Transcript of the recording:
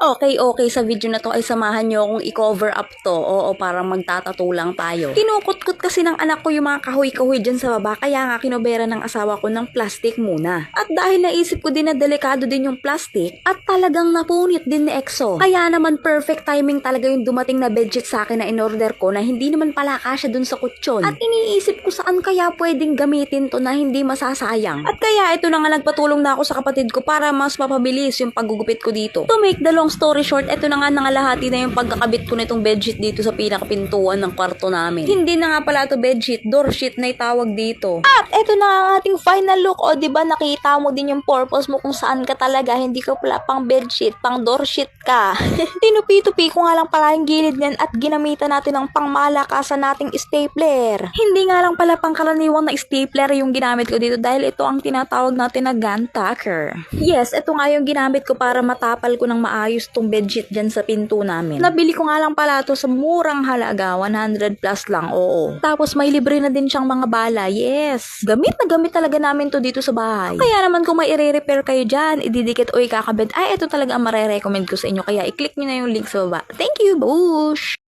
Okay, sa video na to ay samahan nyo akong i-cover up to. Oo, parang magtatato lang tayo. Kinukutkot kasi ng anak ko yung mga kahoy-kahoy dyan sa baba, kaya nga kinobera ng asawa ko ng plastic muna. At dahil naisip ko din na delikado din yung plastic, at talagang napunit din ni EXO. Kaya naman perfect timing talaga yung dumating na bedsheet sa akin na in-order ko na hindi naman pala kasya dun sa kutsyon. At iniisip ko saan kaya pwedeng gamitin to na hindi masasayang. At kaya ito na nga nagpatulong na ako sa kapatid ko para mas mapabilis yung paggugupit ko dito. To make the long story short, ito na nga nangalahati na yung pagkakabit ko nitong bedsheet dito sa pinakapintuan ng kwarto namin. Hindi na nga pala ito bedsheet, door sheet na itawag dito. At ito na ang ating final look. O diba nakita mo din yung purpose mo kung saan ka talaga. Hindi ka pala pang bedsheet, pang door sheet ka. Tinupi-tupi ko nga lang pala yung gilid niyan at ginamitan natin ng pangmalakasan nating stapler. Hindi nga lang pala pangkaraniwang na stapler yung ginamit ko dito dahil ito ang tinatawag natin na gun tacker. Yes, ito nga yung ginamit ko para matapal ko ng maayos tong bedsheet dyan sa pinto namin. Nabili ko nga lang pala to sa murang halaga, 100 plus lang, oo. Tapos may libre na din siyang mga bala, yes. Gamit na gamit talaga namin to dito sa bahay. Kaya naman kung may i-repair kayo dyan, ididikit o ikakabit, ay ito talaga ang mare-recommend ko sa inyo. Kaya i-click nyo na yung link sa baba. Thank you, bush!